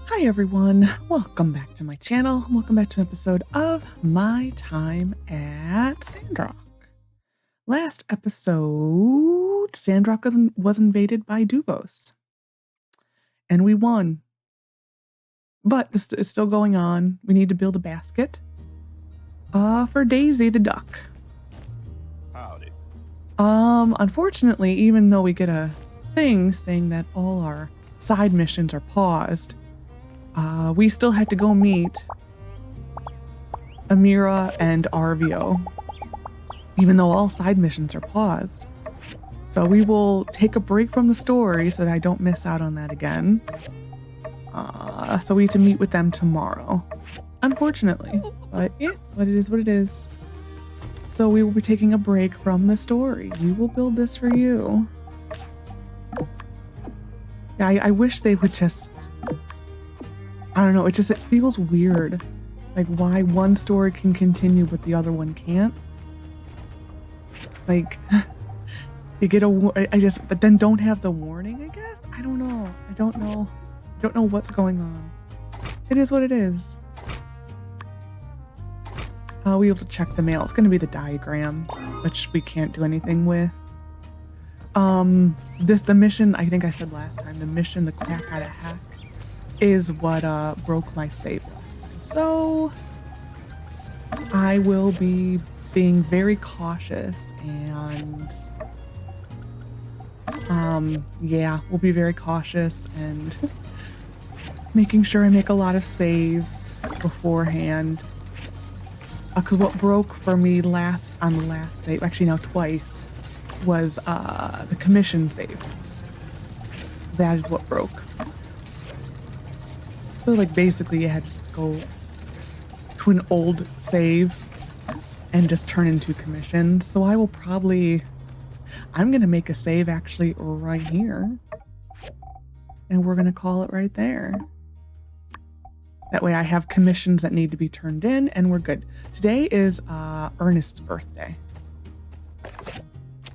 Hi everyone, welcome back to my channel. Welcome back to an episode of my time at Sandrock. Last episode, Sandrock was invaded by Dubos. And we won. But this is still going on. We need to build a basket for Daisy the duck. Howdy. Unfortunately, even though we get a thing saying that all our side missions are paused, we still had to go meet Amirah and Arvio, even though all side missions are paused. So we will take a break from the story so that I don't miss out on that again. So we need to meet with them tomorrow, unfortunately. But yeah, what it is, what it is. So we will be taking a break from the story. We will build this for you. Yeah, I wish they would just... I don't know, it feels weird. Like, why one story can continue but the other one can't. Like, you get but then don't have the warning, I guess? I don't know. I don't know what's going on. It is what it is. We have to check the mail. It's going to be the diagram, which we can't do anything with. The mission, I think I said last time, the mission, the crack out of heck, is what broke my save last time. So I will be being very cautious and yeah, we'll be very cautious and making sure I make a lot of saves beforehand. Because what broke for me on the last save, actually now twice, was the commission save. That is what broke. So like basically you had to just go to an old save and just turn into commissions. So I will I'm gonna make a save actually right here. And we're gonna call it right there. That way I have commissions that need to be turned in and we're good. Today is Ernest's birthday.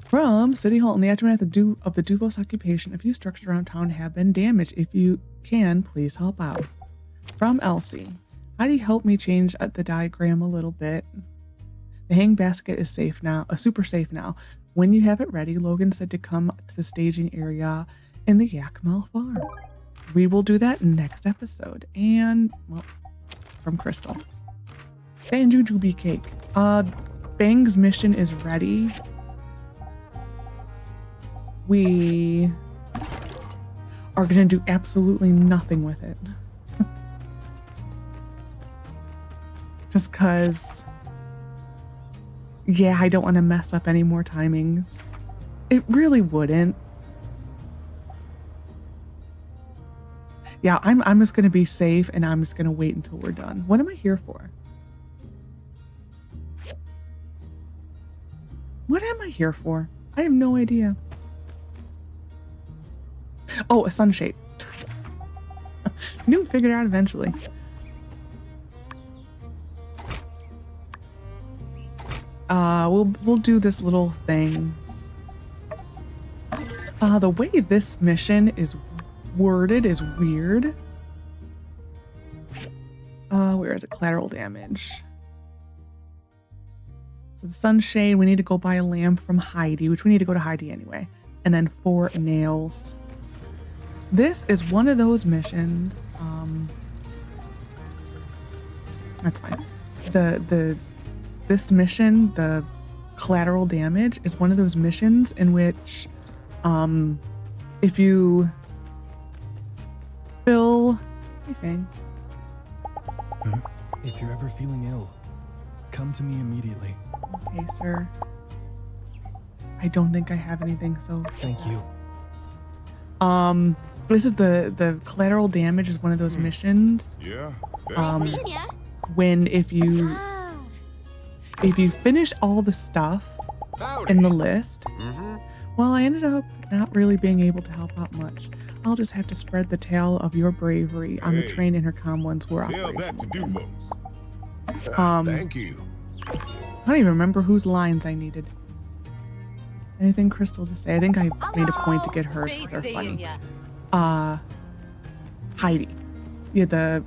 From City Hall, in the aftermath of the Dubos occupation, a few structures around town have been damaged. If you can, please help out. From Elsie. Heidi helped me change the diagram a little bit. The hang basket is safe now, super safe now. When you have it ready, Logan said to come to the staging area in the Yakmal farm. We will do that next episode. And, well, from Crystal. Sanjujubi cake. Bang's mission is ready. We are going to do absolutely nothing with it. Just because, yeah, I don't want to mess up any more timings. It really wouldn't. Yeah, I'm just going to be safe and I'm just going to wait until we're done. What am I here for? What am I here for? I have no idea. Oh, a sunshade. Knew we figured it out eventually. We'll do this little thing. The way this mission is worded is weird. Where is it? Collateral damage. So the sunshade, we need to go buy a lamp from Heidi, which we need to go to Heidi anyway. And then 4 nails. This is one of those missions. That's fine. This mission, the collateral damage, is one of those missions in which, if you fill anything. If you're ever feeling ill, come to me immediately. Okay, sir. I don't think I have anything, so thank you. This is the collateral damage is one of those missions. Yeah. When if you finish all the stuff in the list, well, I ended up not really being able to help out much. I'll just have to spread the tale of your bravery on the train intercom once we're operational. Tell that to Duvos. Thank you. I don't even remember whose lines I needed. Anything Crystal to say? I think I made a point to get hers because they're funny. Heidi. yeah,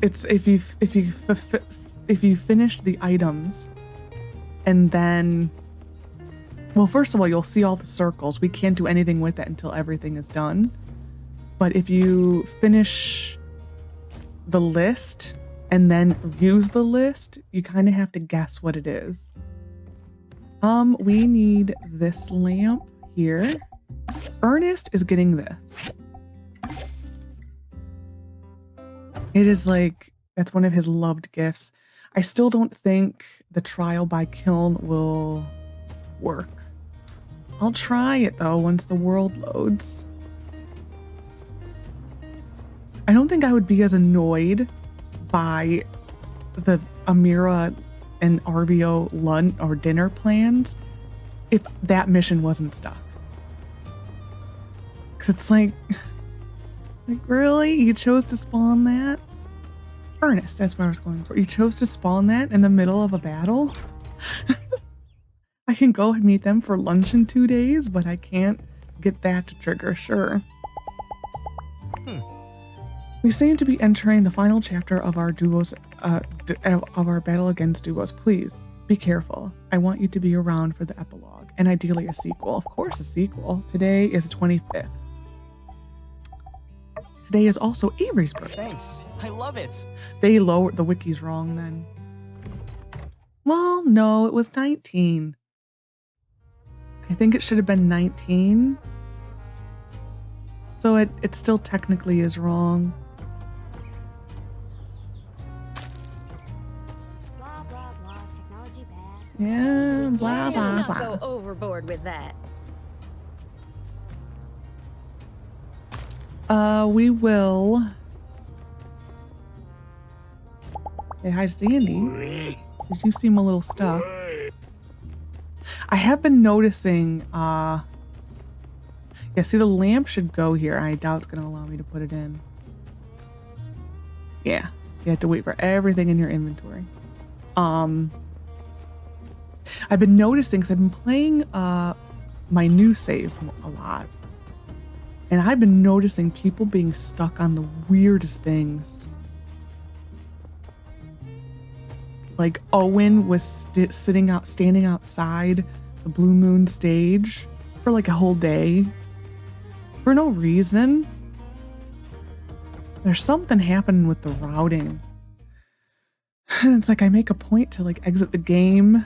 it's if you finished the items and then, well, first of all, you'll see all the circles. We can't do anything with it until everything is done. But if you finish the list and then use the list, you kind of have to guess what it is. We need this lamp here. Ernest is getting this. It is like, that's one of his loved gifts. I still don't think the trial by kiln will work. I'll try it though once the world loads. I don't think I would be as annoyed by the Amirah and Arvio lunch or dinner plans if that mission wasn't stuck. Cause it's like really? You chose to spawn that? Ernest, that's what I was going for. You chose to spawn that in the middle of a battle? I can go and meet them for lunch in 2 days, but I can't get that to trigger, sure. We seem to be entering the final chapter of our duos, of our battle against duos. Please, be careful. I want you to be around for the epilogue, and ideally a sequel. Of course, a sequel. Today is 25th. Today is also Avery's birthday. Thanks. I love it. They lowered the wiki's wrong then. Well, no, it was 19. I think it should have been 19. So it still technically is wrong. Blah blah blah. Technology bad. Yeah, blah Let's blah just blah. not go overboard with that. We will say hi to Sandy. You seem a little stuck. I have been noticing, yeah, see the lamp should go here. I doubt it's going to allow me to put it in. Yeah, you have to wait for everything in your inventory. I've been noticing, because I've been playing my new save a lot. And I've been noticing people being stuck on the weirdest things. Like Owen was standing outside the Blue Moon stage for like a whole day for no reason. There's something happening with the routing. It's like I make a point to like exit the game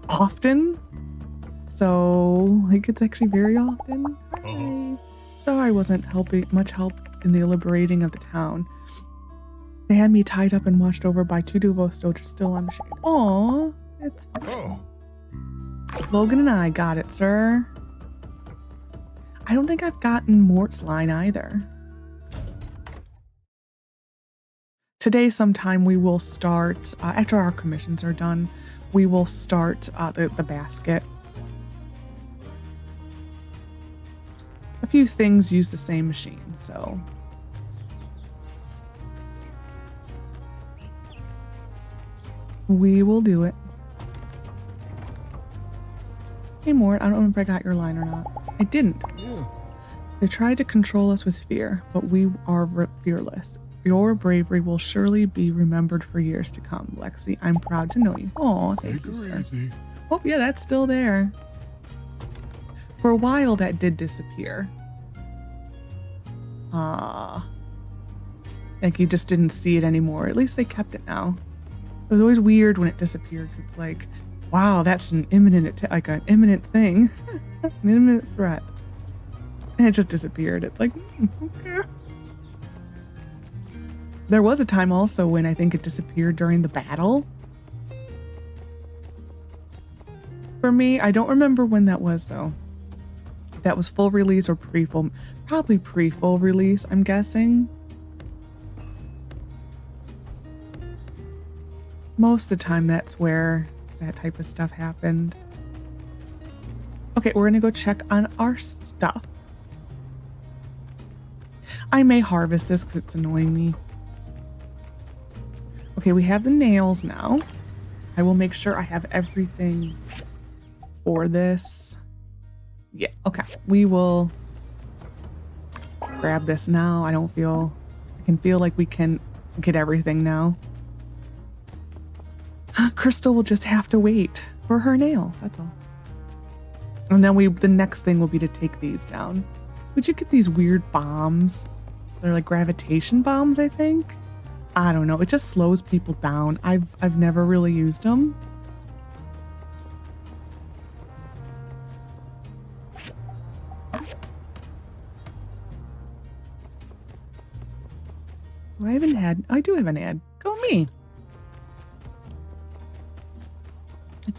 often. So like it's actually very often. Hi. Sorry I wasn't much help in the liberating of the town. They had me tied up and watched over by 2 duos still unchained. Aww, it's Oh, Logan and I got it, sir. I don't think I've gotten Mort's line either. Today sometime we will start, after our commissions are done, we will start the basket. A few things use the same machine, so. We will do it. Hey Mort, I don't know if I got your line or not. I didn't. They tried to control us with fear, but we are fearless. Your bravery will surely be remembered for years to come, Lexi. I'm proud to know you. Oh, thank you, sir. easy. Oh, yeah, that's still there. For a while, that did disappear. Like you just didn't see it anymore. At least they kept it now. It was always weird when it disappeared. It's like, wow, that's an imminent, like an imminent thing, an imminent threat, and it just disappeared. It's like, okay. There was a time also when I think it disappeared during the battle. For me, I don't remember when that was though. That was full release or pre-full, probably pre-full release, I'm guessing. Most of the time that's where that type of stuff happened. Okay, we're gonna go check on our stuff. I may harvest this because it's annoying me. Okay, we have the nails now. I will make sure I have everything for this. Yeah, okay. We will grab this now. I can feel like we can get everything now. Crystal will just have to wait for her nails, that's all. And then the next thing will be to take these down. Would you get these weird bombs? They're like gravitation bombs, I think. I don't know. It just slows people down. I've never really used them. I do have an ad. Go me.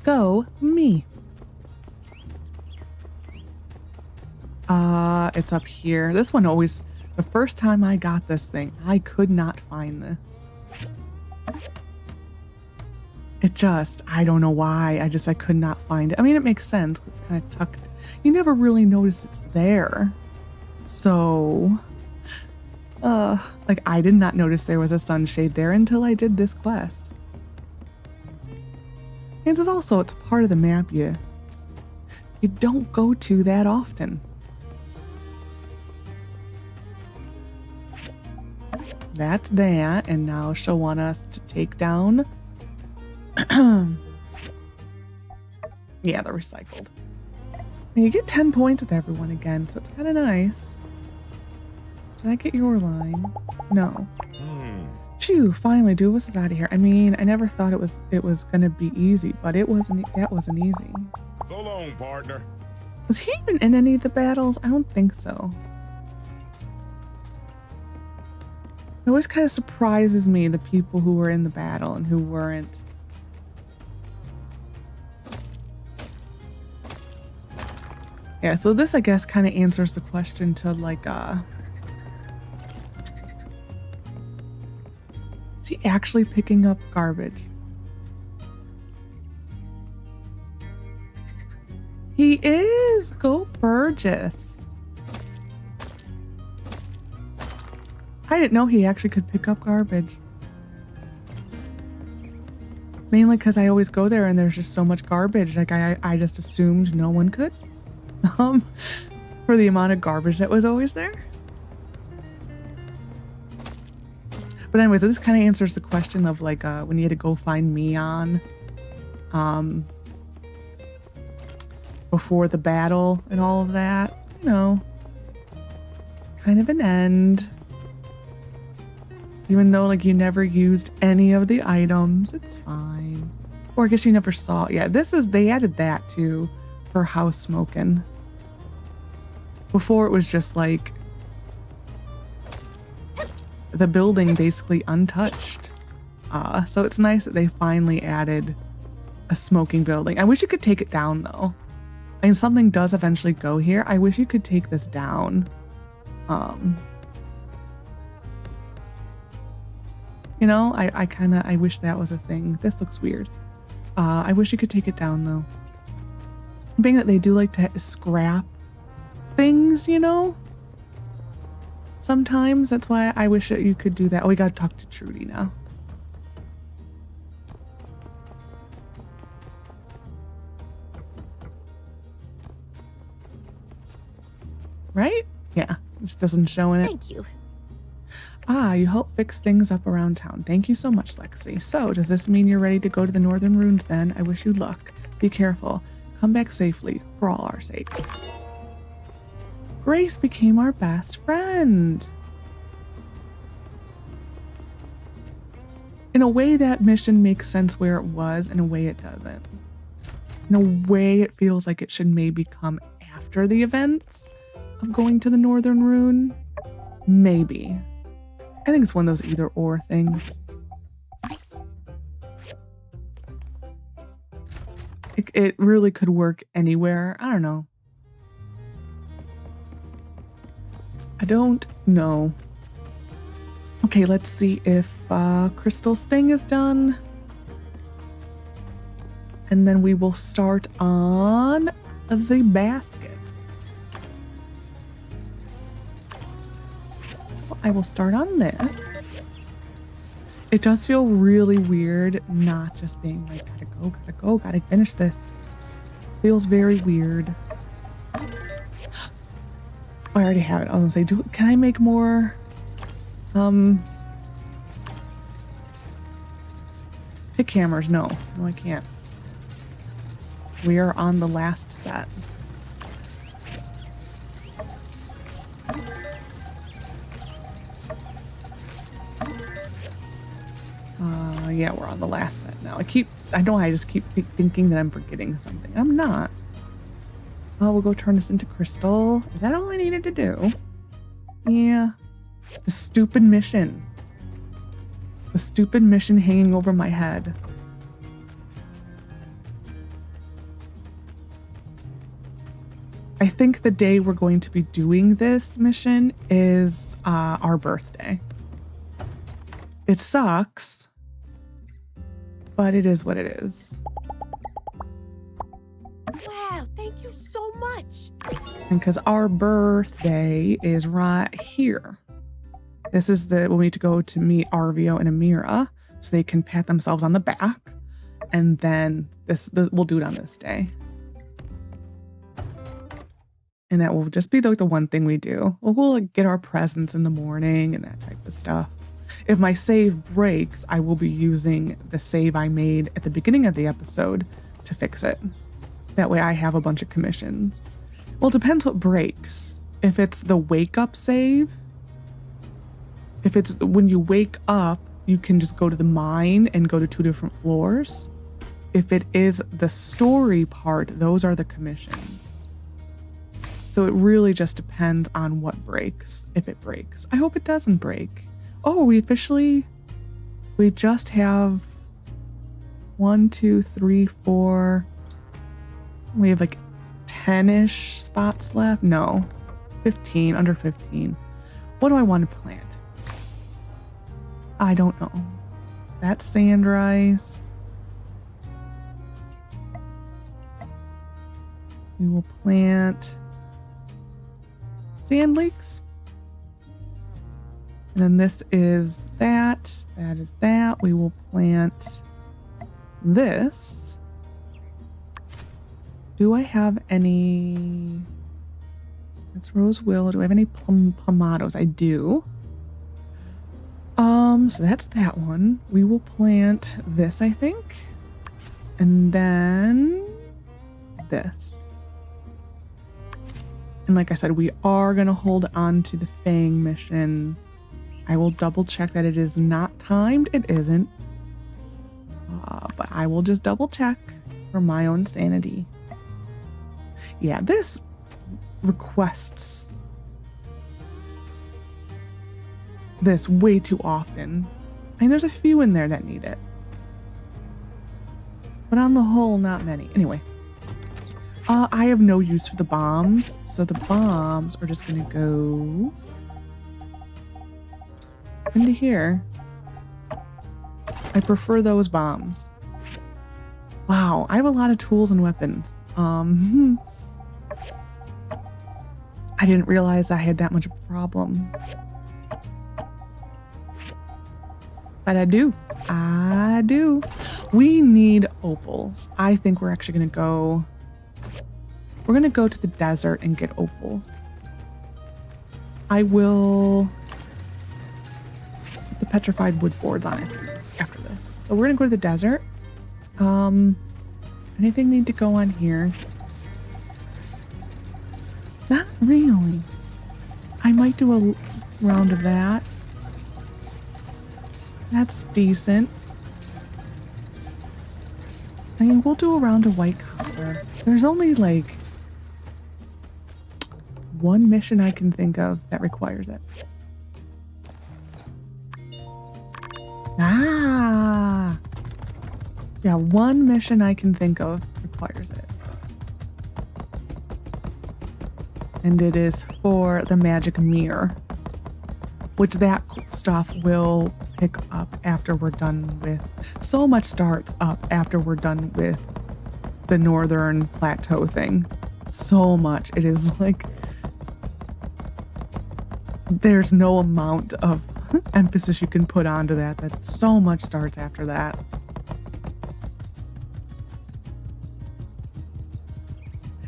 Go me. It's up here. This one always, the first time I got this thing, I could not find this. I don't know why. I could not find it. I mean, it makes sense. It's kind of tucked. You never really notice it's there. So, like I did not notice there was a sunshade there until I did this quest. And it's part of the map you don't go to that often. That's that, and now she'll want us to take down. Yeah, they're recycled. And you get 10 points with everyone again, so it's kind of nice. Did I get your line? No. Phew, finally, Duvos is out of here. I mean, I never thought it was gonna be easy, but that wasn't easy. So long, partner. Was he even in any of the battles? I don't think so. It always kind of surprises me, the people who were in the battle and who weren't. Yeah, so this, I guess, kind of answers the question to, like, is he actually picking up garbage? He is! Go Burgess! I didn't know he actually could pick up garbage. Mainly because I always go there and there's just so much garbage. Like, I just assumed no one could. For the amount of garbage that was always there. But anyways, this kind of answers the question of, like, when you had to go find Mion. Before the battle and all of that. You know. Kind of an end. Even though, like, you never used any of the items, it's fine. Or I guess you never saw. Yeah, they added that too for house smoking. Before it was just like the building basically untouched. So it's nice that they finally added a smoking building. I wish you could take it down though. I mean, something does eventually go here. I wish you could take this down. You know, I wish that was a thing. This looks weird. I wish you could take it down though. Being that they do like to scrap things, you know? Sometimes that's why I wish that you could do that. Oh, we gotta talk to Trudy now. Right? Yeah, it just doesn't show in it. Thank you. Ah, you help fix things up around town. Thank you so much, Lexi. So, does this mean you're ready to go to the Northern Ruins then? I wish you luck. Be careful. Come back safely, for all our sakes. Grace became our best friend. In a way, that mission makes sense where it was. In a way, it doesn't. In a way, it feels like it should maybe come after the events of going to the Northern Rune. Maybe. I think it's one of those either or things. It really could work anywhere. I don't know. I don't know. Okay, let's see if Crystal's thing is done. And then we will start on the basket. I will start on this. It does feel really weird not just being like, gotta finish this. Feels very weird. I already have it. I was gonna say, can I make more? Pick hammers? No, I can't. We are on the last set. Yeah, we're on the last set now. I know I just keep thinking that I'm forgetting something. I'm not. Oh, we'll go turn this into crystal. Is that all I needed to do? Yeah. The stupid mission. The stupid mission hanging over my head. I think the day we're going to be doing this mission is our birthday. It sucks, but it is what it is. Wow, thank you so much. And because our birthday is right here. This is when we need to go to meet Arvio and Amirah so they can pat themselves on the back. And then this we'll do it on this day. And that will just be the one thing we do. We'll like, get our presents in the morning and that type of stuff. If my save breaks, I will be using the save I made at the beginning of the episode to fix it. That way I have a bunch of commissions. Well, it depends what breaks. If it's the wake up save, if it's when you wake up, you can just go to the mine and go to 2 different floors. If it is the story part, those are the commissions. So it really just depends on what breaks, if it breaks. I hope it doesn't break. Oh, we just have 1, 2, 3, 4. We have like 10-ish spots left. No, 15, under 15. What do I want to plant? I don't know. That's sand rice. We will plant sand lakes. And then this is that. That is that. We will plant this. Do I have any? That's rose willow. Do I have any pomatos? I do. So that's that one. We will plant this, I think. And then this. And like I said, we are going to hold on to the Fang mission. I will double check that it is not timed. It isn't. But I will just double check for my own sanity. Yeah, this requests this way too often. I mean, there's a few in there that need it. But on the whole, not many. Anyway. I have no use for the bombs. So the bombs are just going to go into here. I prefer those bombs. Wow, I have a lot of tools and weapons. I didn't realize I had that much of a problem. But I do. We need opals. I think we're actually going to go... We're going to go to the desert and get opals. I will put the petrified wood boards on it after this. So we're going to go to the desert. Anything need to go on here? Not really. I might do a round of that. That's decent. I mean, we'll do a round of white copper. There's only like one mission I can think of that requires it. Ah! Yeah, one mission I can think of requires it. And it is for the magic mirror, which that stuff will pick up after we're done with. So much starts up after we're done with the northern plateau thing. So much. It is like there's no amount of emphasis you can put onto that. That so much starts after that.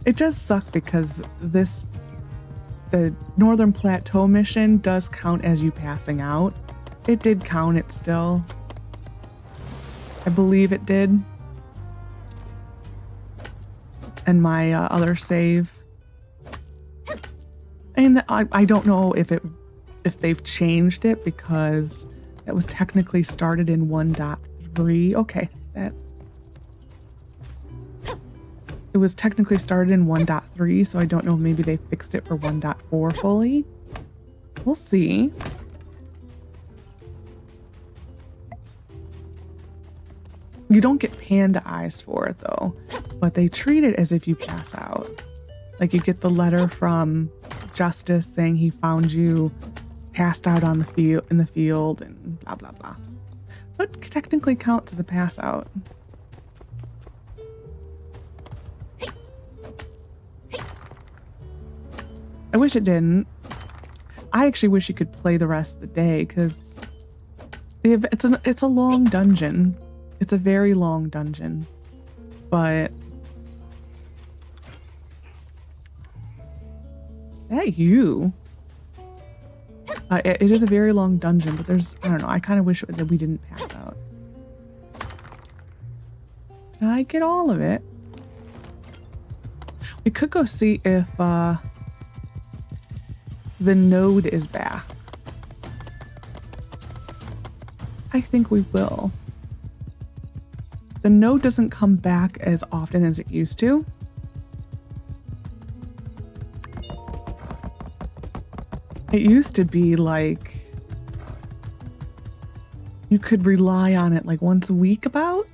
It just sucked because this the Northern Plateau mission does count as you passing out. It did count it still. I believe it did. And my other save. And I don't know if they've changed it, because that was technically started in 1.3. Okay, that it was technically started in 1.3, so I don't know, maybe they fixed it for 1.4 fully. We'll see. You don't get panda eyes for it though, but they treat it as if you pass out. Like you get the letter from Justice saying he found you passed out on the field, in the field, and blah blah blah. So it technically counts as a pass out. I wish it didn't. I actually wish you could play the rest of the day, because it's a long dungeon. It's a very long dungeon, but that you. It is a very long dungeon, but there's, I don't know, I kind of wish that we didn't pass out. Can I get all of it? We could go see if the node is back. I think we will. The node doesn't come back as often as it used to. It used to be like you could rely on it like once a week about.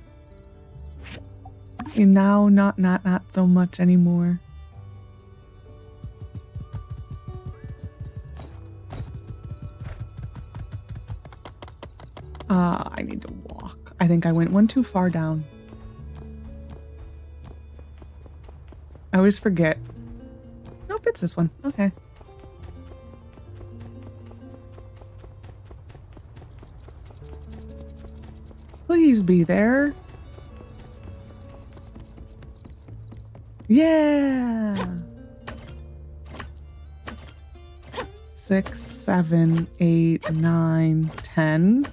And now not so much anymore. I need to walk. I think I went one too far down. I always forget. Nope, it's this one. Okay. Please be there. Yeah. 6, 7, 8, 9, 10.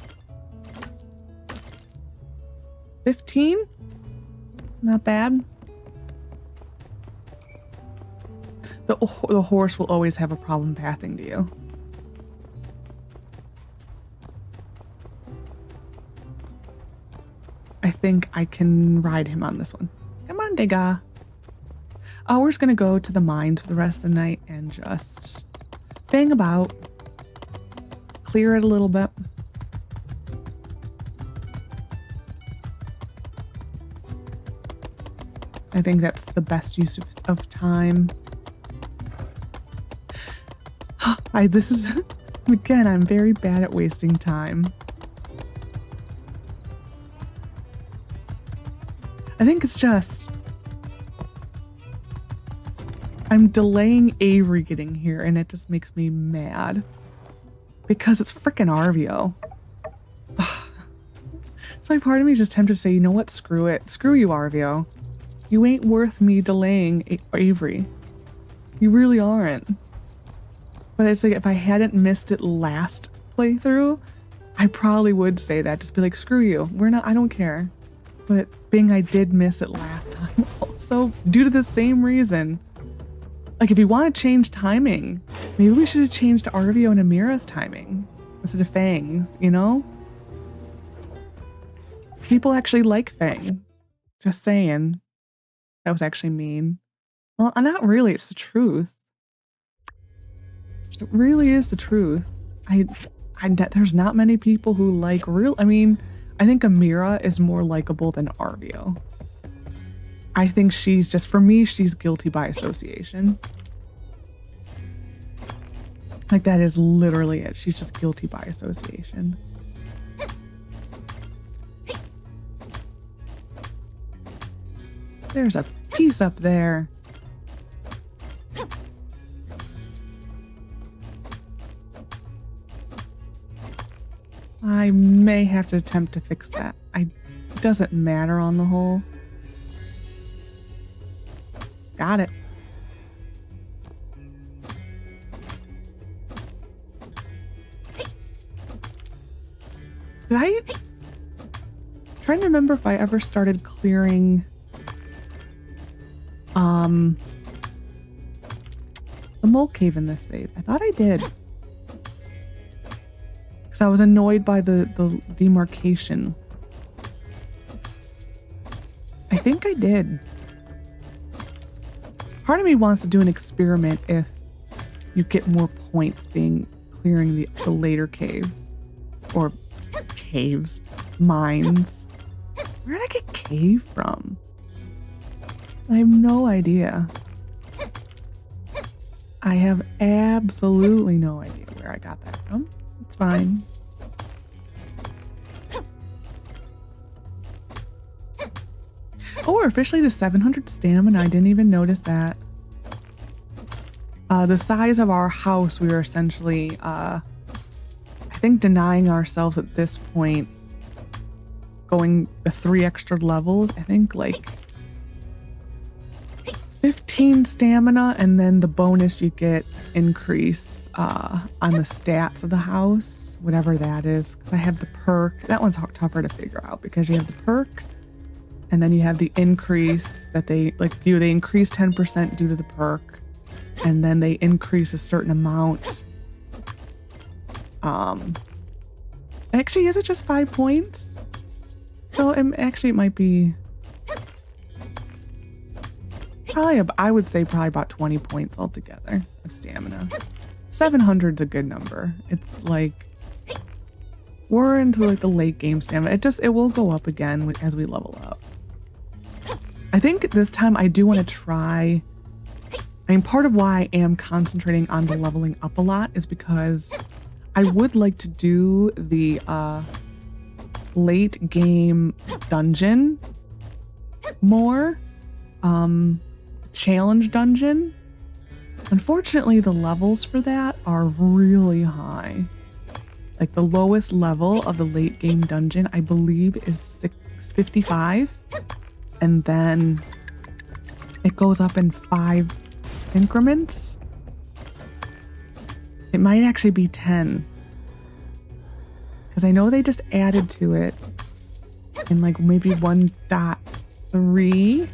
15? Not bad. The horse will always have a problem pathing to you. I think I can ride him on this one. Come on, Degas. Oh, we're just gonna go to the mines for the rest of the night and just bang about. Clear it a little bit. I think that's the best use of time. This is, again, I'm very bad at wasting time. I think it's just, I'm delaying Avery getting here, and it just makes me mad. Because it's frickin' Arvio. So part of me is just tempted to say, you know what, screw it. Screw you, Arvio. You ain't worth me delaying Avery. You really aren't. But it's like, if I hadn't missed it last playthrough, I probably would say that. Just be like, screw you. I don't care. But being I did miss it last time also, due to the same reason. Like, if you want to change timing, maybe we should have changed Arvio and Amirah's timing instead of Fang's, you know? People actually like Fang. Just saying. That was actually mean. Well, not really. It's the truth. It really is the truth. There's not many people who like I mean, I think Amirah is more likable than Arvio. I think she's just, for me, she's guilty by association. Like, that is literally it. She's just guilty by association. There's a piece up there. I may have to attempt to fix that. It doesn't matter on the whole. Got it. Did I... trying to remember if I ever started clearing the mole cave in this save. I thought I did. Because I was annoyed by the demarcation. I think I did. Part of me wants to do an experiment if you get more points clearing the later caves. Or caves. Mines. Where did I get cave from? I have no idea. I have absolutely no idea where I got that from. It's fine. Oh, we're officially to 700 stamina. I didn't even notice that. The size of our house, we were essentially, I think, denying ourselves at this point going the 3 extra levels. I think like 15 stamina, and then the bonus you get increase on the stats of the house, whatever that is. Because I have the perk. That one's tougher to figure out because you have the perk, and then you have the increase that they increase 10% due to the perk, and then they increase a certain amount. Actually, is it just 5 points? So it might be probably, I would say probably about 20 points altogether of stamina. 700's a good number. It's like, we're into like the late game stamina. It will go up again as we level up. I think this time I do want to try, part of why I am concentrating on the leveling up a lot is because I would like to do the late game dungeon more. Challenge dungeon. Unfortunately, the levels for that are really high. Like the lowest level of the late game dungeon, I believe, is 655. And then it goes up in 5 increments. It might actually be 10. Because I know they just added to it in like maybe 1.3.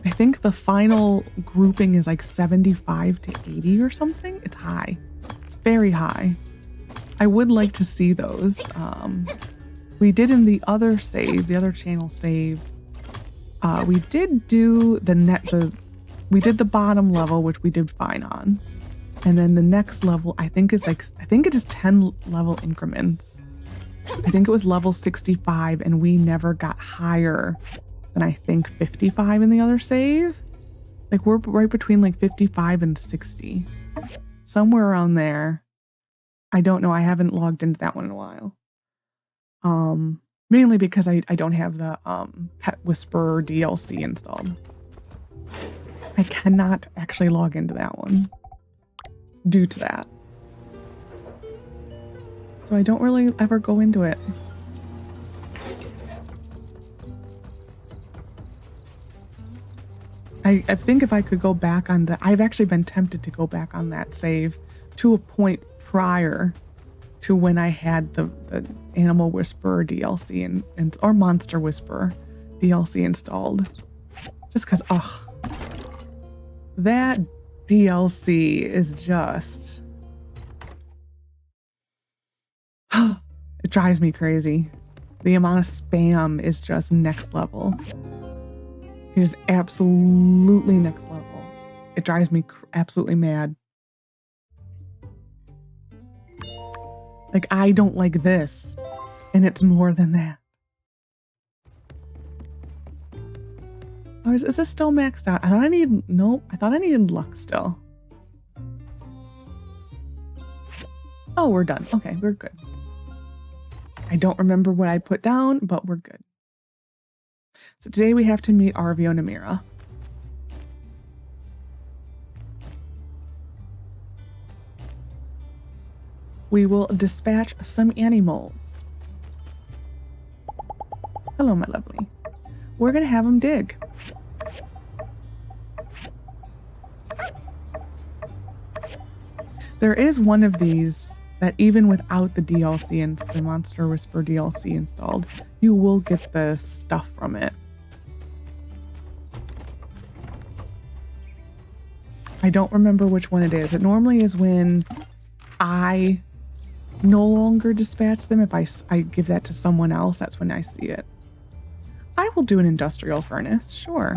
I think the final grouping is like 75 to 80 or something. It's high. It's very high. I would like to see those. We did in the other save, the other channel save. We did do we did the bottom level, which we did fine on. And then the next level, I think it is 10 level increments. I think it was level 65, and we never got higher than I think 55 in the other save. Like we're right between like 55 and 60. Somewhere around there. I don't know. I haven't logged into that one in a while. Mainly because I don't have the Pet Whisperer DLC installed. I cannot actually log into that one due to that. So I don't really ever go into it. I think if I could go back on I've actually been tempted to go back on that save to a point prior to when I had the Animal Whisperer DLC or Monster Whisperer DLC installed. Just because, that DLC is just... it drives me crazy. The amount of spam is just next level. It is absolutely next level. It drives me absolutely mad. Like, I don't like this, and it's more than that. Oh, is this still maxed out? I thought I needed luck still. Oh, we're done. Okay, we're good. I don't remember what I put down, but we're good. So today we have to meet Arvio and Amirah. We will dispatch some animals. Hello, my lovely. We're gonna have them dig. There is one of these that even without the DLC and the Monster Whisper DLC installed, you will get the stuff from it. I don't remember which one it is. It normally is when I no longer dispatch them. If I give that to someone else, that's when I see it. I will do an industrial furnace, sure.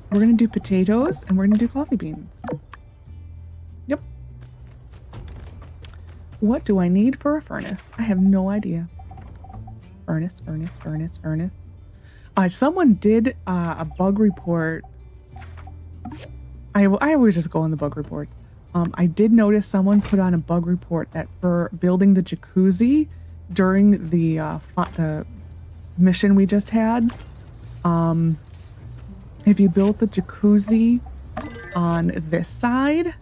We're gonna do potatoes and we're gonna do coffee beans. Yep. What do I need for a furnace? I have no idea. Furnace. Someone did a bug report. I always just go on the bug reports. I did notice someone put on a bug report that for building the jacuzzi during the mission we just had, if you built the jacuzzi on this side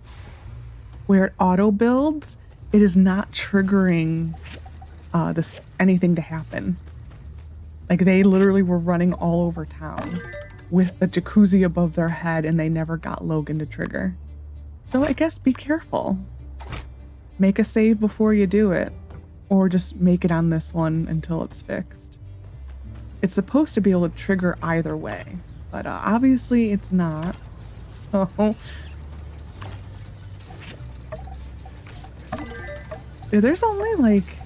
where it auto builds, it is not triggering anything to happen. Like, they literally were running all over town with the jacuzzi above their head and they never got Logan to trigger. So I guess be careful. Make a save before you do it, or just make it on this one until it's fixed. It's supposed to be able to trigger either way, but obviously it's not. So there's only like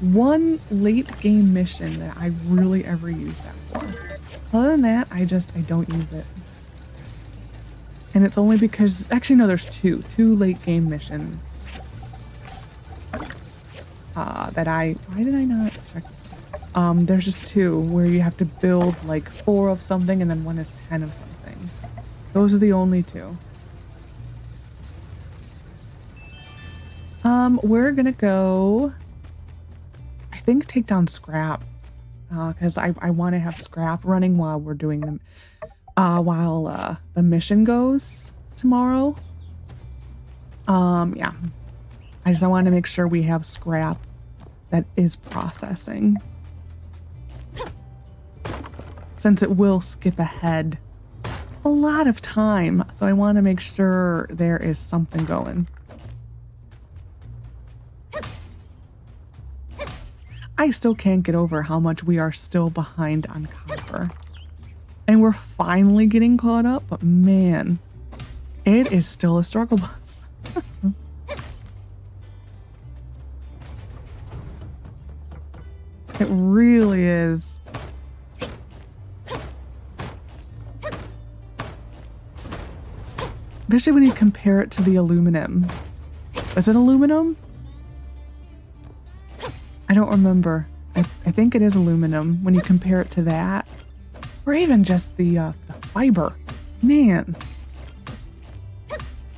one late game mission that I really ever use that for. Other than that, I don't use it. And it's only because, actually no, there's two late game missions that why did I not check this one? There's just two where you have to build like 4 of something and then one is 10 of something. Those are the only two. We're gonna go, I think, take down scrap, because I want to have scrap running while we're doing them, while the mission goes tomorrow. Yeah, I want to make sure we have scrap that is processing, since it will skip ahead a lot of time. So I want to make sure there is something going. I still can't get over how much we are still behind on copper. And we're finally getting caught up, but man, it is still a struggle bus. It really is. Especially when you compare it to the aluminum. Is it aluminum? I don't remember. I think it is aluminum when you compare it to that. Or even just the fiber. Man.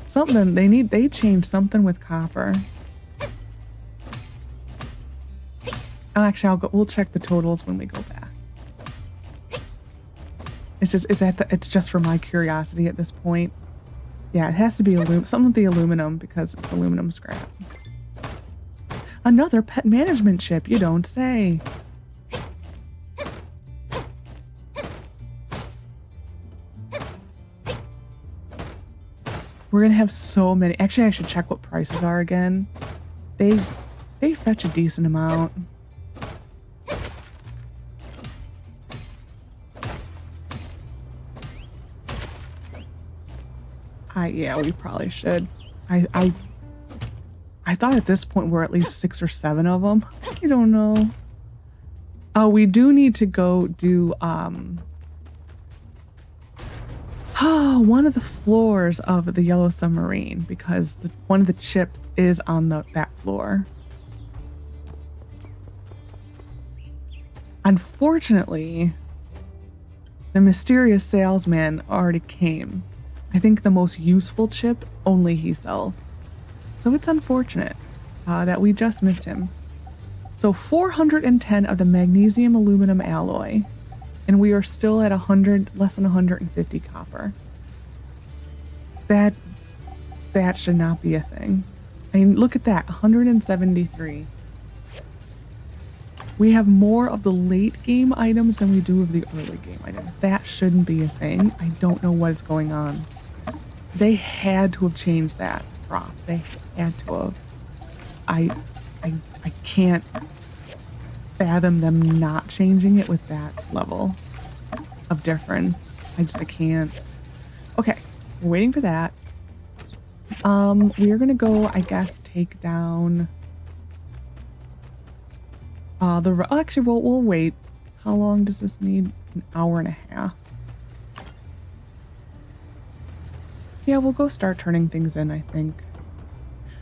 Something, they changed something with copper. Oh, actually, we'll check the totals when we go back. It's just for my curiosity at this point. Yeah, it has to be something with the aluminum because it's aluminum scrap. Another pet management chip, you don't say. We're gonna have so many. Actually, I should check what prices are again. They fetch a decent amount. Yeah, we probably should. I thought at this point we're at least 6 or 7 of them. I don't know. Oh, we do need to go do one of the floors of the Yellow Submarine, because one of the chips is on that floor. Unfortunately, the mysterious salesman already came. I think the most useful chip only he sells. So it's unfortunate that we just missed him. So 410 of the magnesium aluminum alloy, and we are still at less than 150 copper. That should not be a thing. I mean, look at that, 173. We have more of the late game items than we do of the early game items. That shouldn't be a thing. I don't know what is going on. They had to have changed that prop. They had to have. I can't fathom them not changing it with that level of difference. I can't. Okay, we're waiting for that. We're gonna go, I guess, take down actually we'll wait. How long does this need? An hour and a half. Yeah, we'll go start turning things in, I think.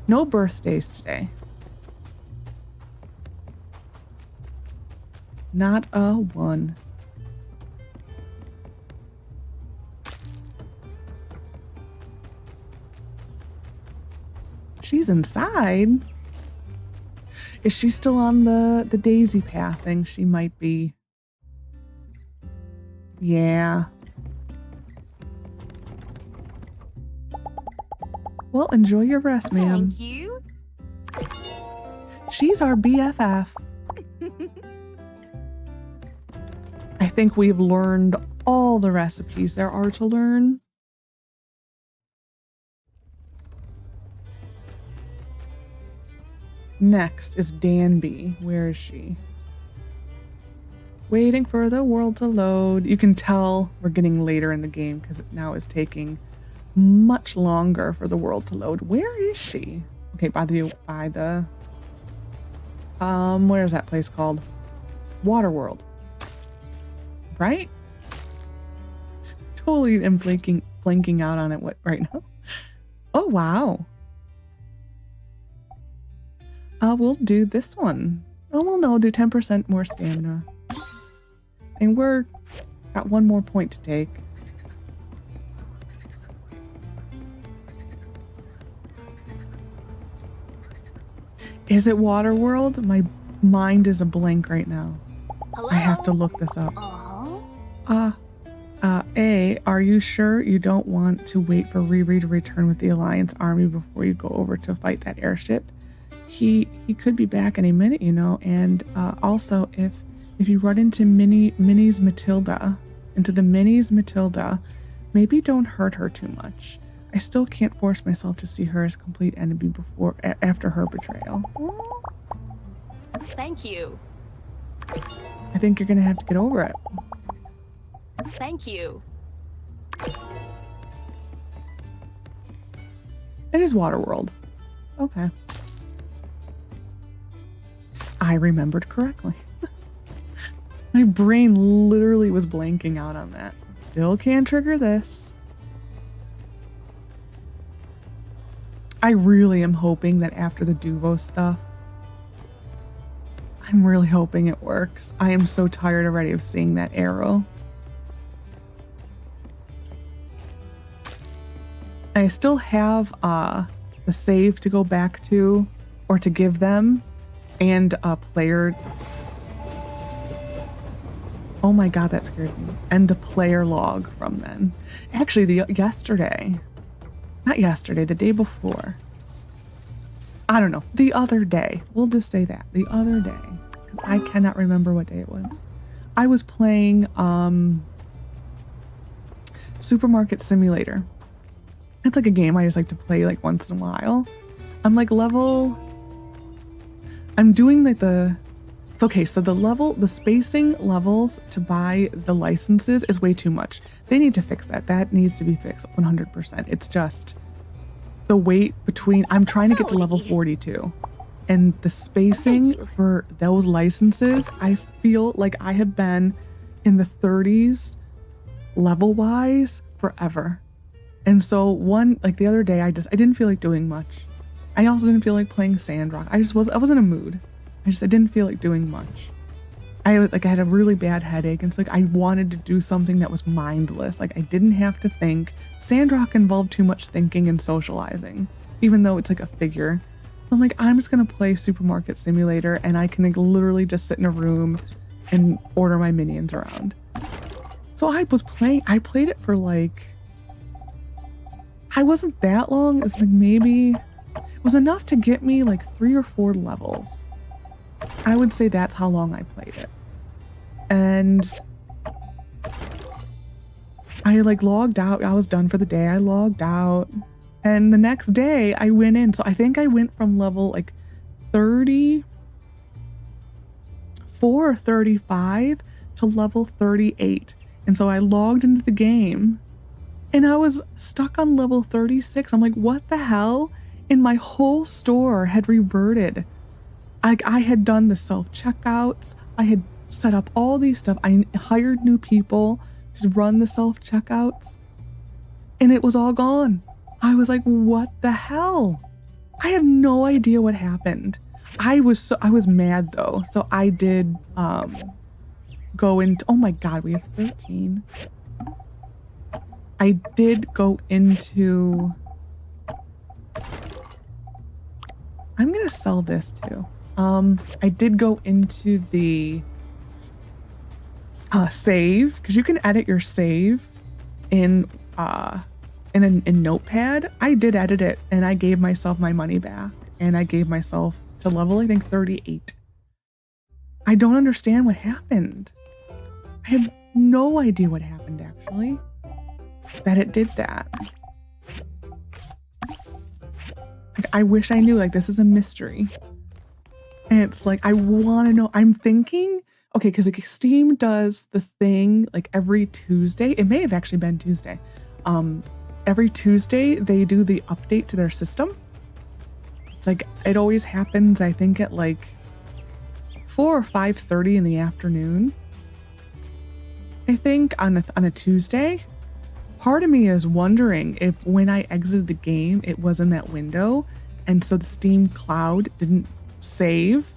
No birthdays today. Not a one. She's inside. Is she still on the daisy path thing? She might be. Yeah. Well, enjoy your rest, ma'am. Thank you. She's our BFF. I think we've learned all the recipes there are to learn. Next is Danby. Where is she? Waiting for the world to load. You can tell we're getting later in the game because it now is taking much longer for the world to load. Where is she? Okay, by the where is that place called? Waterworld. Right? Totally am blinking out on it right now. Oh wow. We'll do this one. Oh well, no, do 10% more stamina. And we're got one more point to take. Is it Waterworld? My mind is a blank right now. Hello? I have to look this up. Uh-huh. A, are you sure you don't want to wait for Riri to return with the Alliance army before you go over to fight that airship? He could be back any minute, you know. And also, if you run into Minnie's Matilda, maybe don't hurt her too much. I still can't force myself to see her as a complete enemy after her betrayal. Thank you. I think you're gonna have to get over it. Thank you. It is Waterworld. Okay. I remembered correctly. My brain literally was blanking out on that. Still can't trigger this. I really am hoping that after the Duvo stuff, I'm really hoping it works. I am so tired already of seeing that arrow. I still have the save to go back to, or to give them, and a player. Oh my god, that scared me. And the player log from then. Actually, the day before. I don't know, the other day. We'll just say that, the other day. I cannot remember what day it was. I was playing Supermarket Simulator. It's like a game I just like to play like once in a while. I'm like I'm doing like it's okay, so the spacing levels to buy the licenses is way too much. They need to fix that. That needs to be fixed 100%. It's just the wait between, I'm trying to get to level 42. And the spacing for those licenses, I feel like I have been in the 30s level-wise forever. And so the other day, I didn't feel like doing much. I also didn't feel like playing Sandrock. I wasn't in a mood. I didn't feel like doing much. I had a really bad headache, and so I wanted to do something that was mindless. I didn't have to think. Sandrock involved too much thinking and socializing, even though it's like a figure. So I'm just gonna play Supermarket Simulator, and I can literally just sit in a room and order my minions around. So I played it for I wasn't that long. It's maybe, it was enough to get me 3 or 4 levels. I would say that's how long I played it. And I like logged out. I was done for the day. I logged out. And the next day I went in. So I think I went from level like 34 or 35 to level 38. And so I logged into the game and I was stuck on level 36. I'm like, what the hell? And my whole store had reverted. I had done the self-checkouts. I had set up all these stuff. I hired new people to run the self-checkouts and it was all gone. I was like, what the hell? I have no idea what happened. I was mad though. So I did go into, oh my God, we have 13. I did go into, I'm gonna sell this too. I did go into the save, because you can edit your save in Notepad. I did edit it and I gave myself my money back and I gave myself to level, I think 38. I don't understand what happened. I have no idea what happened actually, that it did that. Like, I wish I knew, like this is a mystery. And it's like, I want to know. I'm thinking, okay, because like Steam does the thing like every Tuesday. It may have actually been Tuesday. Every Tuesday they do the update to their system. It's like, it always happens, I think at like 4 or 5:30 in the afternoon. I think on a Tuesday. Part of me is wondering if when I exited the game, it was in that window. And so the Steam cloud didn't save.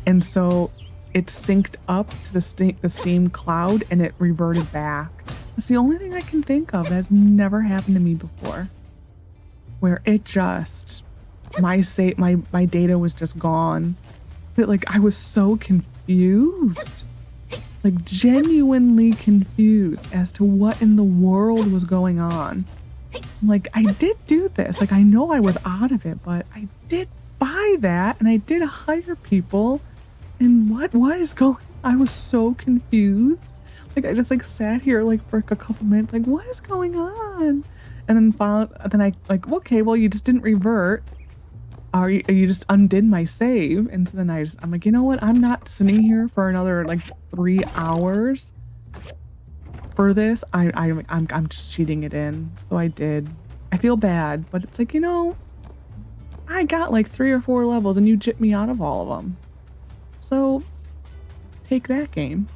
And so it synced up to the Steam cloud and it reverted back. It's the only thing I can think of. That's never happened to me before. Where it just, my data was just gone. But like, I was so confused. Like genuinely confused as to what in the world was going on. I'm like, I did do this. Like, I know I was out of it, but I did buy that and I did hire people. And what is going, I was so confused. Like, I just like sat here like for like a couple minutes, like, what is going on? And then I like, okay, well, you just didn't revert. Or you just undid my save. And so then I'm like, you know what? I'm not sitting here for another like 3 hours for this. I'm just cheating it in. So I did. I feel bad, but it's like, you know, I got like 3 or 4 levels and you chipped me out of all of them. So take that game.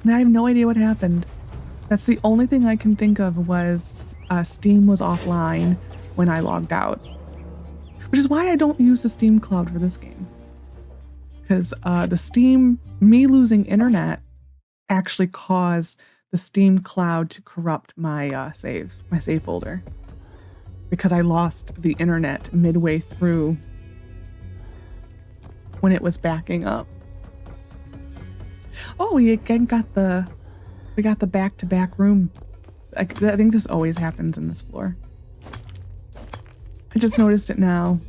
And I have no idea what happened. That's the only thing I can think of was Steam was offline when I logged out. Which is why I don't use the Steam cloud for this game. Because me losing internet actually caused the Steam cloud to corrupt my saves, my save folder. Because I lost the internet midway through when it was backing up. Oh, we again got the back-to-back room. I think this always happens in this floor. I just noticed it now.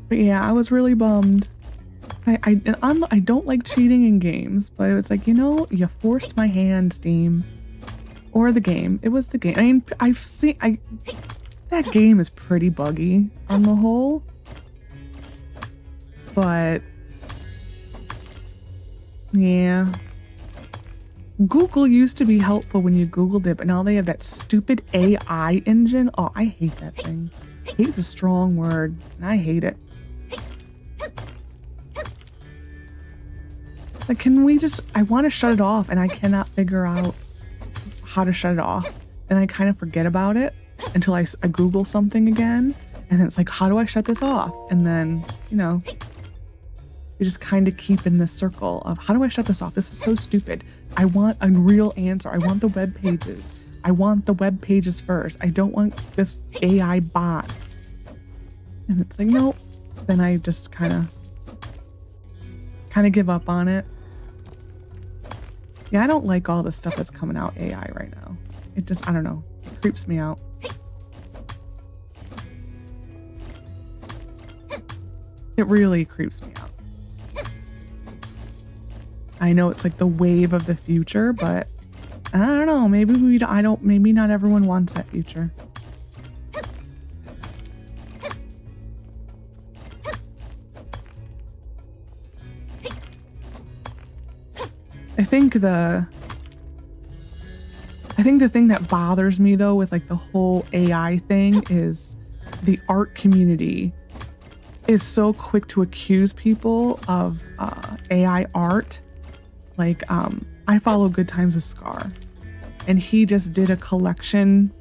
But yeah, I was really bummed. I don't like cheating in games, but it was like, you know, you forced my hand, Steam. Or the game. It was the game. I mean, that game is pretty buggy on the whole. But yeah. Google used to be helpful when you Googled it, but now they have that stupid AI engine. Oh, I hate that thing. Hate is a strong word, and I hate it. Like, can we just, I want to shut it off, and I cannot figure out how to shut it off. And I kind of forget about it until I Google something again, and then it's like, how do I shut this off? And then, you know, you just kind of keep in this circle of, how do I shut this off? This is so stupid. I want a real answer. I want the web pages. I want the web pages first. I don't want this AI bot. And it's like, nope. Then I just kind of give up on it. Yeah, I don't like all the stuff that's coming out AI right now. It just, I don't know. It creeps me out. It really creeps me out. I know it's like the wave of the future, but I don't know. Maybe maybe not everyone wants that future. I think the thing that bothers me though with like the whole AI thing is the art community is so quick to accuse people of AI art. Like I follow Good Times with Scar, and he just did a collection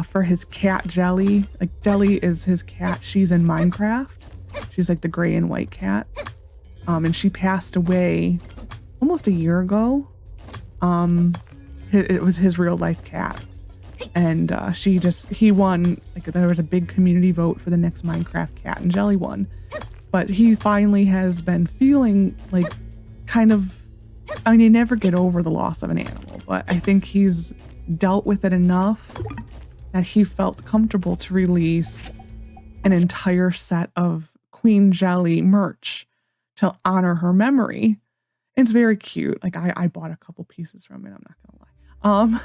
for his cat Jelly. Like Jelly is his cat. She's in Minecraft. She's like the gray and white cat. And she passed away almost a year ago. It was his real life cat. And he won, like there was a big community vote for the next Minecraft cat, and Jelly won. But he finally has been feeling like kind of, I mean, you never get over the loss of an animal, but I think he's dealt with it enough that he felt comfortable to release an entire set of Queen Jelly merch to honor her memory. It's very cute. Like I bought a couple pieces from it, I'm not gonna lie.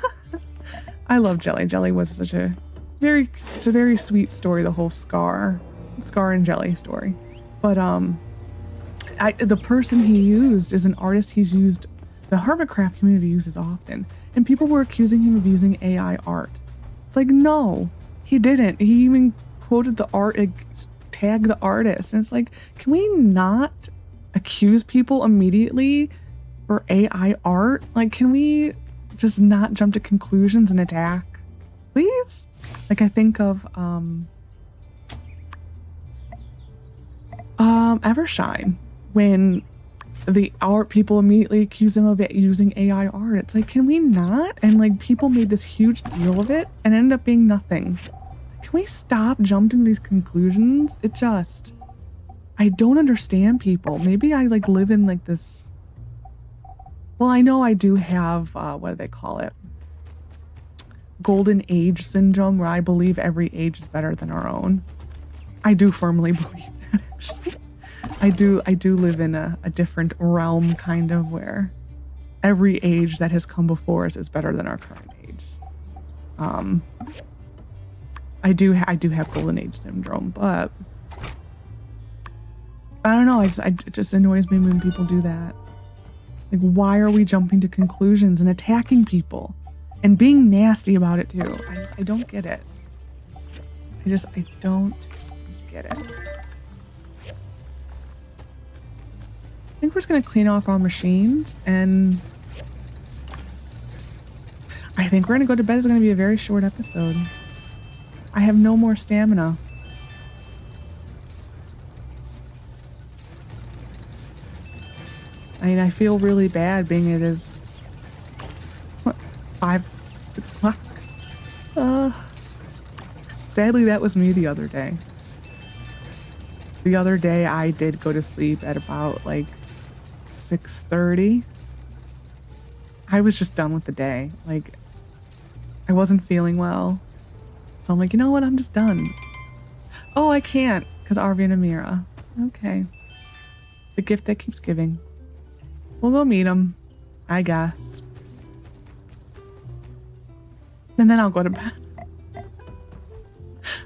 I love Jelly. Jelly was it's a very sweet story, the whole Scar and Jelly story. But the person he used is an artist the Hermitcraft community uses often, and people were accusing him of using AI art. It's like, no, he didn't. He even quoted the art, tagged the artist, and it's like, can we not accuse people immediately for AI art? Like, can we just not jump to conclusions and attack, please? Like I think of Evershine, when the art people immediately accuse him of using AI art. It's like, can we not? And like people made this huge deal of it and ended up being nothing. Can we stop jumping to these conclusions? I don't understand people. Maybe I like live in like this. Well, I know I do have, what do they call it? Golden age syndrome, where I believe every age is better than our own. I do firmly believe that, actually. I do live in a different realm, kind of, where every age that has come before us is better than our current age. I do have golden age syndrome, but I don't know. It just annoys me when people do that. Like, why are we jumping to conclusions and attacking people and being nasty about it too? I don't get it. I don't get it. I think we're just gonna clean off our machines, and I think we're gonna go to bed. It's gonna be a very short episode. I have no more stamina. I mean, I feel really bad being it is, what, 6 o'clock? Sadly, that was me the other day. The other day, I did go to sleep at about, like, 6:30. I was just done with the day. Like, I wasn't feeling well. So I'm like, you know what? I'm just done. Oh, I can't, because Arvio and Amirah. Okay. The gift that keeps giving. We'll go meet him, I guess. And then I'll go to bed.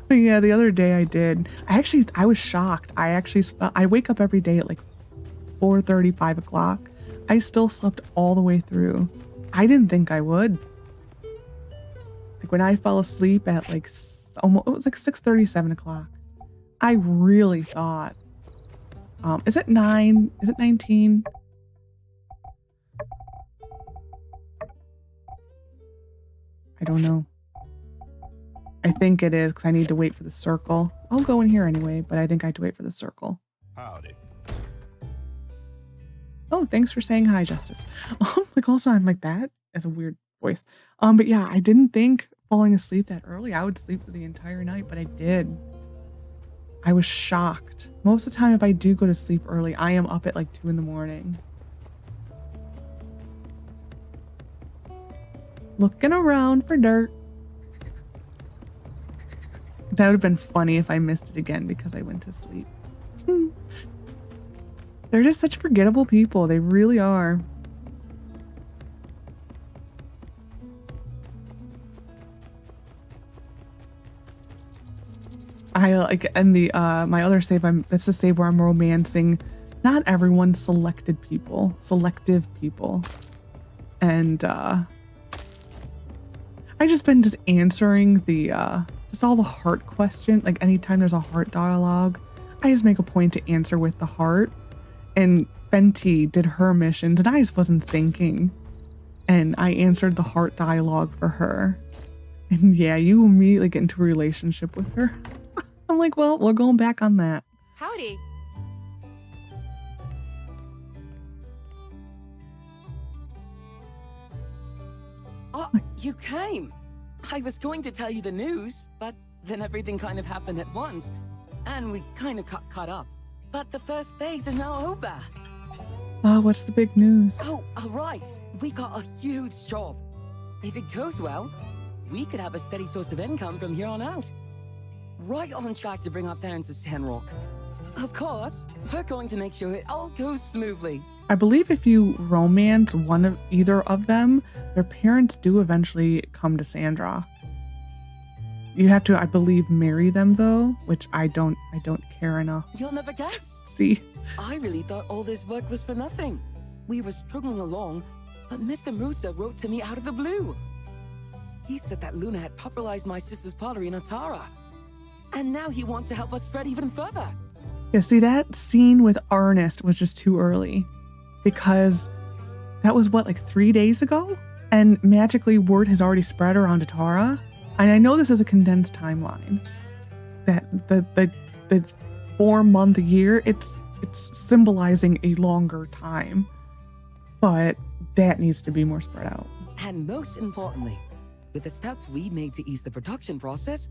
But yeah, the other day I did. I was shocked. I wake up every day at like 4:30, 5 o'clock. I still slept all the way through. I didn't think I would. Like when I fell asleep at like, almost, it was like 6:30, 7 o'clock. I really thought, is it 9? Is it 19? I don't know. I think it is because I need to wait for the circle. I'll go in here anyway, but I think I have to wait for the circle. Howdy. Oh, thanks for saying hi, Justice. Like also I'm like that as a weird voice. But yeah, I didn't think falling asleep that early I would sleep for the entire night, but I did. I was shocked. Most of the time, if I do go to sleep early, I am up at like 2 in the morning. Looking around for dirt. That would have been funny if I missed it again because I went to sleep. They're just such forgettable people. They really are. I like, and the my other save, that's the save where I'm romancing not everyone, selected people, selective people. And I just been just answering the just all the heart question. Like anytime there's a heart dialogue, I just make a point to answer with the heart. And Fenty did her missions and I just wasn't thinking. And I answered the heart dialogue for her. And yeah, you immediately get into a relationship with her. I'm like, well, we're going back on that. Howdy. Oh, you came. I was going to tell you the news, but then everything kind of happened at once, and we kind of got caught up. But the first phase is now over. What's the big news? Oh, right. We got a huge job. If it goes well, we could have a steady source of income from here on out. Right on track to bring our parents to Sandrock. Of course, we're going to make sure it all goes smoothly. I believe if you romance either of them, their parents do eventually come to Sandrock. You have to, I believe, marry them though, which I don't care enough. You'll never guess. See? I really thought all this work was for nothing. We were struggling along, but Mr. Musa wrote to me out of the blue. He said that Luna had popularized my sister's pottery in Atara. And now he wants to help us spread even further. Yeah, see, that scene with Ernest was just too early. Because that was, what, like 3 days ago? And magically word has already spread around Atara. And I know this is a condensed timeline. That the 4-month year, it's symbolizing a longer time. But that needs to be more spread out. And most importantly, with the steps we made to ease the production process,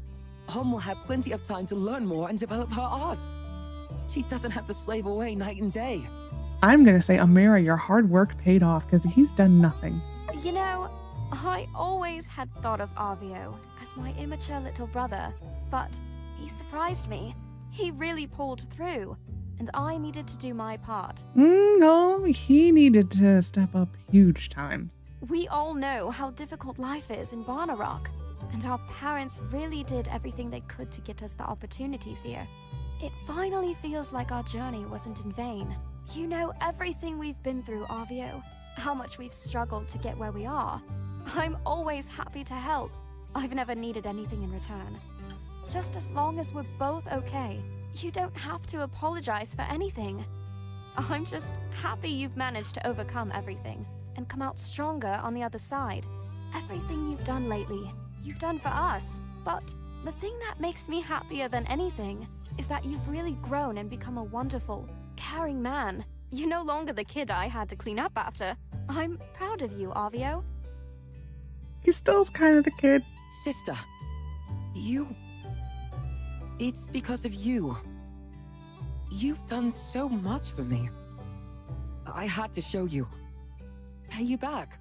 Hom will have plenty of time to learn more and develop her art. She doesn't have to slave away night and day. I'm gonna say, Amirah, your hard work paid off because he's done nothing. You know, I always had thought of Arvio as my immature little brother, but he surprised me. He really pulled through, and I needed to do my part. No, he needed to step up huge time. We all know how difficult life is in Barnarock, and our parents really did everything they could to get us the opportunities here. It finally feels like our journey wasn't in vain. You know everything we've been through, Arvio, how much we've struggled to get where we are. I'm always happy to help. I've never needed anything in return. Just as long as we're both okay, you don't have to apologize for anything. I'm just happy you've managed to overcome everything and come out stronger on the other side. Everything you've done lately, you've done for us. But the thing that makes me happier than anything is that you've really grown and become a wonderful, caring man. You're no longer the kid I had to clean up after. I'm proud of you, Arvio. He still's kind of the kid. Sister, it's because of you. You've done so much for me. I had to show you. Pay you back.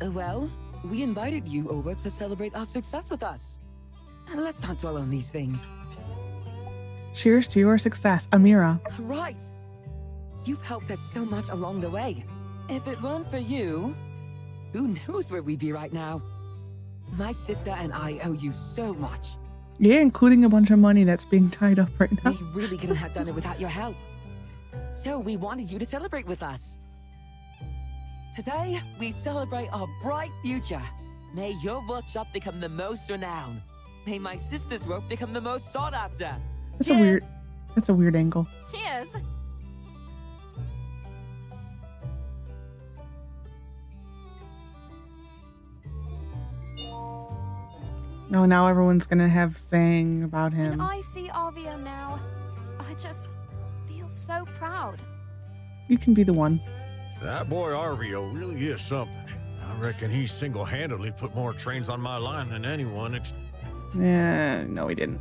Well, we invited you over to celebrate our success with us. And let's not dwell on these things. Cheers to your success, Amirah. Right. You've helped us so much along the way. If it weren't for you, who knows where we'd be right now? My sister and I owe you so much. Yeah, including a bunch of money that's being tied up right now. We really couldn't have done it without your help. So we wanted you to celebrate with us. Today, we celebrate our bright future. May your workshop become the most renowned. May my sister's work become the most sought after. That's a weird angle. Cheers! No, now everyone's gonna have saying about him. When I see Arvio now, I just feel so proud. You can be the one. That boy Arvio really is something. I reckon he single-handedly put more trains on my line than anyone. No, he didn't.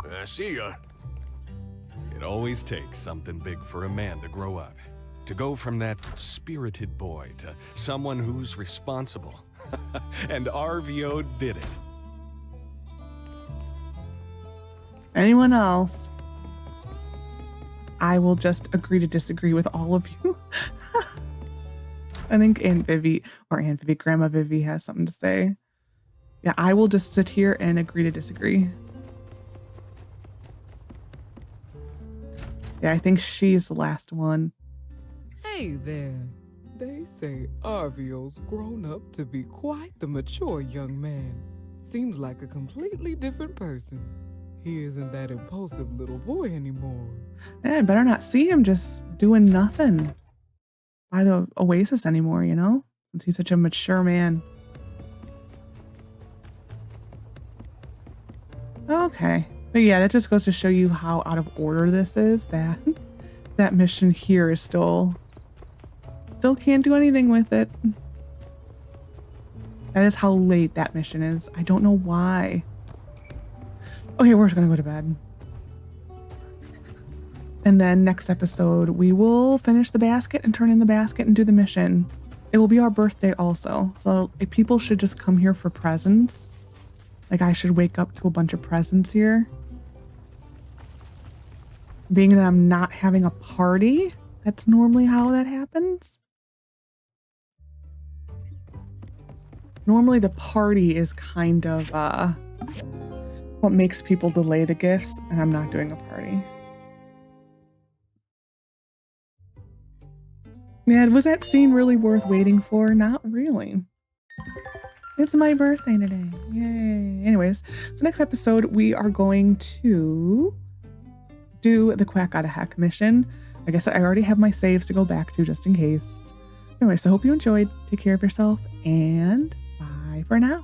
I see ya. It always takes something big for a man to grow up. To go from that spirited boy to someone who's responsible. And Arvio did it. Anyone else? I will just agree to disagree with all of you. I think Grandma Vivi has something to say. Yeah, I will just sit here and agree to disagree. Yeah, I think she's the last one. Hey there. They say Arvio's grown up to be quite the mature young man. Seems like a completely different person. He isn't that impulsive little boy anymore. I better not see him just doing nothing by the oasis anymore, you know? Since he's such a mature man. Okay. But yeah, that just goes to show you how out of order this is, that that mission here is still can't do anything with it. That is how late that mission is. I don't know why. Okay, we're just gonna go to bed. And then next episode, we will finish the basket and turn in the basket and do the mission. It will be our birthday also. So if people should just come here for presents. Like I should wake up to a bunch of presents here. Being that I'm not having a party, that's normally how that happens. Normally the party is kind of what makes people delay the gifts, and I'm not doing a party. Yeah, was that scene really worth waiting for? Not really. It's my birthday today. Yay. Anyways, so next episode, we are going to do the Quack Outta Heck mission. Like I said, I already have my saves to go back to just in case. Anyway, so I hope you enjoyed. Take care of yourself, and bye for now.